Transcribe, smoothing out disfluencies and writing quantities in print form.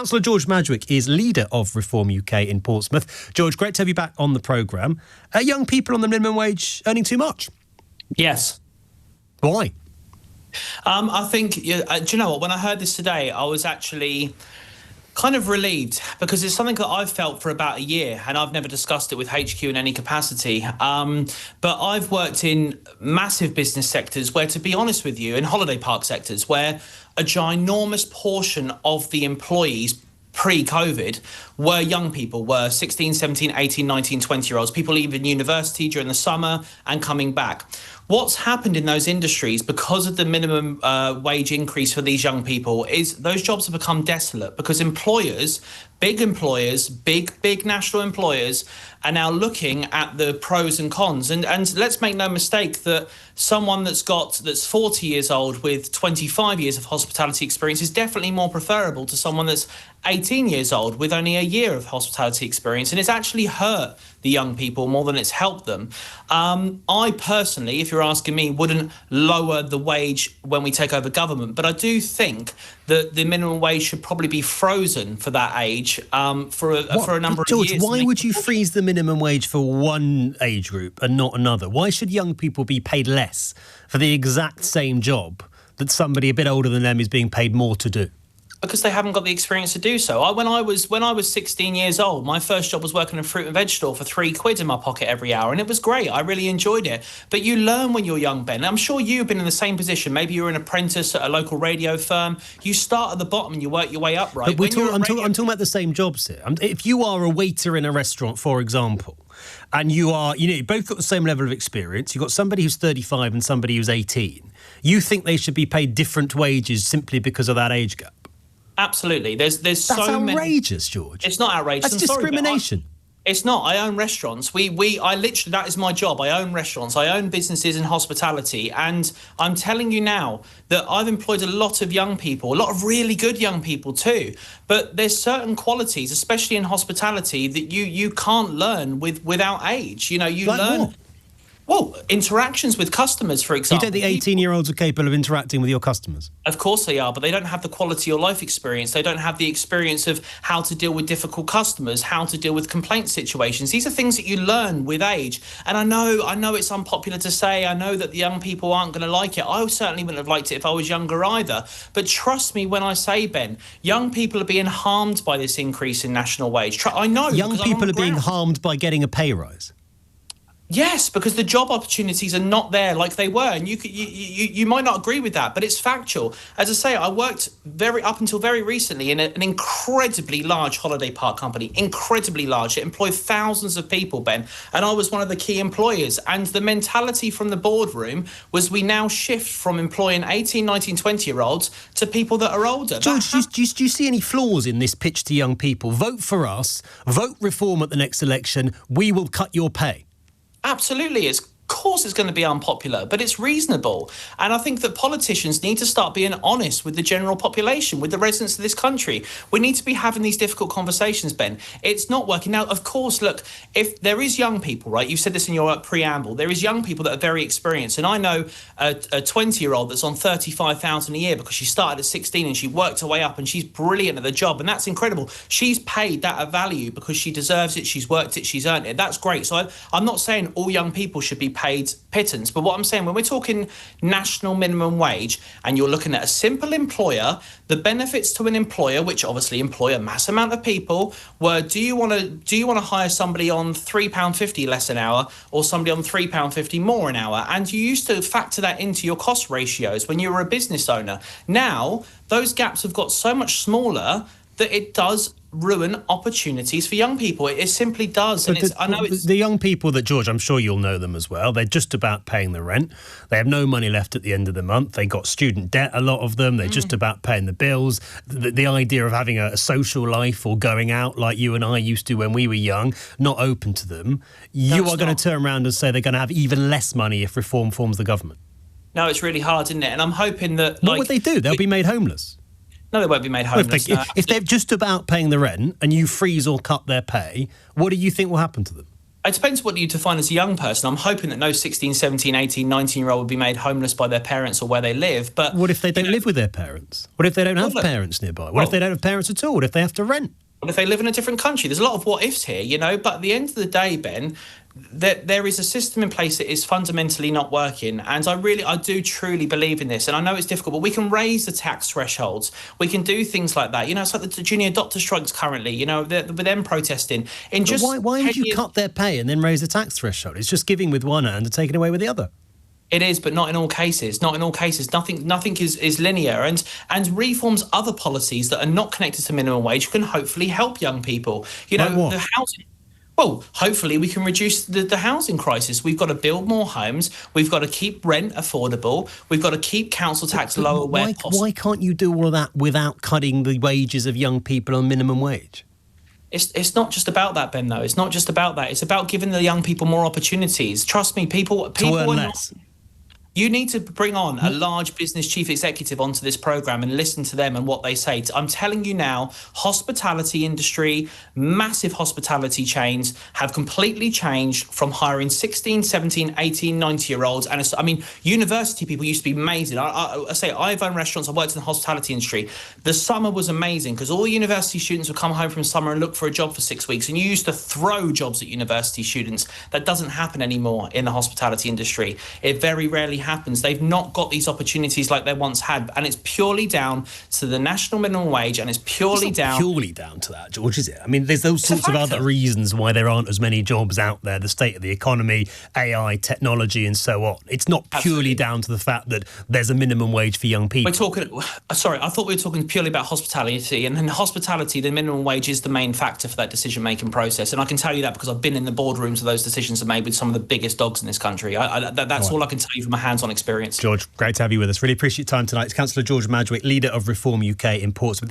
Councillor George Madgwick is leader of Reform UK in Portsmouth. George, great to have you back on the programme. Are young people on the minimum wage earning too much? Yes. Why? I think, do you know what, when I heard this today, I was actually kind of relieved, because it's something that I've felt for about a year, and I've never discussed it with HQ in any capacity. But I've worked in massive business sectors where, to be honest with you, in holiday park sectors, where a ginormous portion of the employees pre-COVID were young people, were 16, 17, 18, 19, 20-year-olds, people leaving university during the summer and coming back. What's happened in those industries because of the minimum wage increase for these young people is those jobs have become desolate, because employers, big national employers, are now looking at the pros and cons. And let's make no mistake that someone that's 40 years old with 25 years of hospitality experience is definitely more preferable to someone that's 18 years old with only a year of hospitality experience. And it's actually hurt the young people more than it's helped them. I personally, if you're asking me, wouldn't lower the wage when we take over government, but I do think that the minimum wage should probably be frozen for that age for a number of years. George, why would you freeze the minimum wage for one age group and not another? Why should young people be paid less for the exact same job that somebody a bit older than them is being paid more to do? Because they haven't got the experience to do so. When I was 16 years old, my first job was working in a fruit and veg store for £3 in my pocket every hour, and it was great. I really enjoyed it. But you learn when you're young, Ben. I'm sure you've been in the same position. Maybe you're an apprentice at a local radio firm. You start at the bottom and you work your way up, right? But I'm talking about the same jobs here. If you are a waiter in a restaurant, for example, and you both got the same level of experience, you've got somebody who's 35 and somebody who's 18, you think they should be paid different wages simply because of that age gap? Absolutely. There's That's so many. That's outrageous, George. It's not outrageous. That's discrimination. It's not. I own restaurants. I literally, that is my job. I own restaurants. I own businesses in hospitality. And I'm telling you now that I've employed a lot of young people, a lot of really good young people too. But there's certain qualities, especially in hospitality, that you can't learn without age. You learn. What? Well, interactions with customers, for example. You don't think 18-year-olds are capable of interacting with your customers? Of course they are, but they don't have the quality of life experience. They don't have the experience of how to deal with difficult customers, how to deal with complaint situations. These are things that you learn with age. And I know it's unpopular to say. I know that the young people aren't going to like it. I certainly wouldn't have liked it if I was younger either. But trust me when I say, Ben, young people are being harmed by this increase in national wage. I know. Young people are being harmed by getting a pay rise? Yes, because the job opportunities are not there like they were, and you might not agree with that, but it's factual. As I say, I worked up until very recently in an incredibly large holiday park company, incredibly large. It employed thousands of people, Ben, and I was one of the key employers. And the mentality from the boardroom was we now shift from employing 18, 19, 20-year-olds to people that are older. George, do you see any flaws in this pitch to young people? Vote for us, vote Reform at the next election, we will cut your pay. Absolutely. Of course it's going to be unpopular, but it's reasonable. And I think that politicians need to start being honest with the general population, with the residents of this country. We need to be having these difficult conversations, Ben. It's not working. Now, of course, look, if there is young people, right, you've said this in your preamble, there is young people that are very experienced. And I know a 20-year-old that's on $35,000 a year because she started at 16 and she worked her way up and she's brilliant at the job. And that's incredible. She's paid that at value because she deserves it. She's worked it. She's earned it. That's great. So I'm not saying all young people should be paid pittance, but what I'm saying, when we're talking national minimum wage and you're looking at a simple employer, the benefits to an employer, which obviously employ a mass amount of people, were do you want to hire somebody on £3.50 less an hour or somebody on £3.50 more an hour? And you used to factor that into your cost ratios when you were a business owner. Now those gaps have got so much smaller that it does ruin opportunities for young people. It simply does. And the young people that, George, I'm sure you'll know them as well, they're just about paying the rent. They have no money left at the end of the month. They got student debt, a lot of them. They're just about paying the bills. The idea of having a social life or going out like you and I used to when we were young, not open to them. You are going to turn around and say they're going to have even less money if Reform forms the government. No, it's really hard, isn't it? And I'm hoping that... What would they do? They'll be made homeless. No, they won't be made homeless. If they're just about paying the rent and you freeze or cut their pay, what do you think will happen to them? It depends what you define as a young person. I'm hoping that no 16, 17, 18, 19-year-old would be made homeless by their parents or where they live. But what if they don't live with their parents? What if they don't have parents nearby? What if they don't have parents at all? What if they have to rent? What if they live in a different country? There's a lot of what ifs here, but at the end of the day, Ben, there is a system in place that is fundamentally not working, and I do truly believe in this. And I know it's difficult, but we can raise the tax thresholds. We can do things like that. It's like the junior doctor strikes currently. With them protesting. Why would you cut their pay and then raise the tax threshold? It's just giving with one hand and taking away with the other. It is, but not in all cases. Not in all cases. Nothing is linear. And reforms other policies that are not connected to minimum wage can hopefully help young people. Like what? The housing. Well, hopefully we can reduce the housing crisis. We've got to build more homes. We've got to keep rent affordable. We've got to keep council tax lower where possible. Why can't you do all of that without cutting the wages of young people on minimum wage? It's not just about that, Ben, though. It's not just about that. It's about giving the young people more opportunities. Trust me, people to earn are less. You need to bring on a large business chief executive onto this programme and listen to them and what they say. I'm telling you now, hospitality industry, massive hospitality chains have completely changed from hiring 16, 17, 18, 90-year-olds. And university people used to be amazing. I've owned restaurants, I've worked in the hospitality industry. The summer was amazing because all the university students would come home from summer and look for a job for 6 weeks. And you used to throw jobs at university students. That doesn't happen anymore in the hospitality industry. It very rarely happens. They've not got these opportunities like they once had, and it's purely down to the national minimum wage, and it's purely down to that, George, is it? There's those sorts of other reasons why there aren't as many jobs out there, the state of the economy, AI, technology, and so on. It's not purely down to the fact that there's a minimum wage for young people. I thought we were talking purely about hospitality, and in hospitality, the minimum wage is the main factor for that decision-making process, and I can tell you that because I've been in the boardrooms where those decisions are made with some of the biggest dogs in this country. That's all I can tell you from a hands-on experience. George, great to have you with us. Really appreciate your time tonight. It's Councillor George Madgwick, leader of Reform UK in Portsmouth.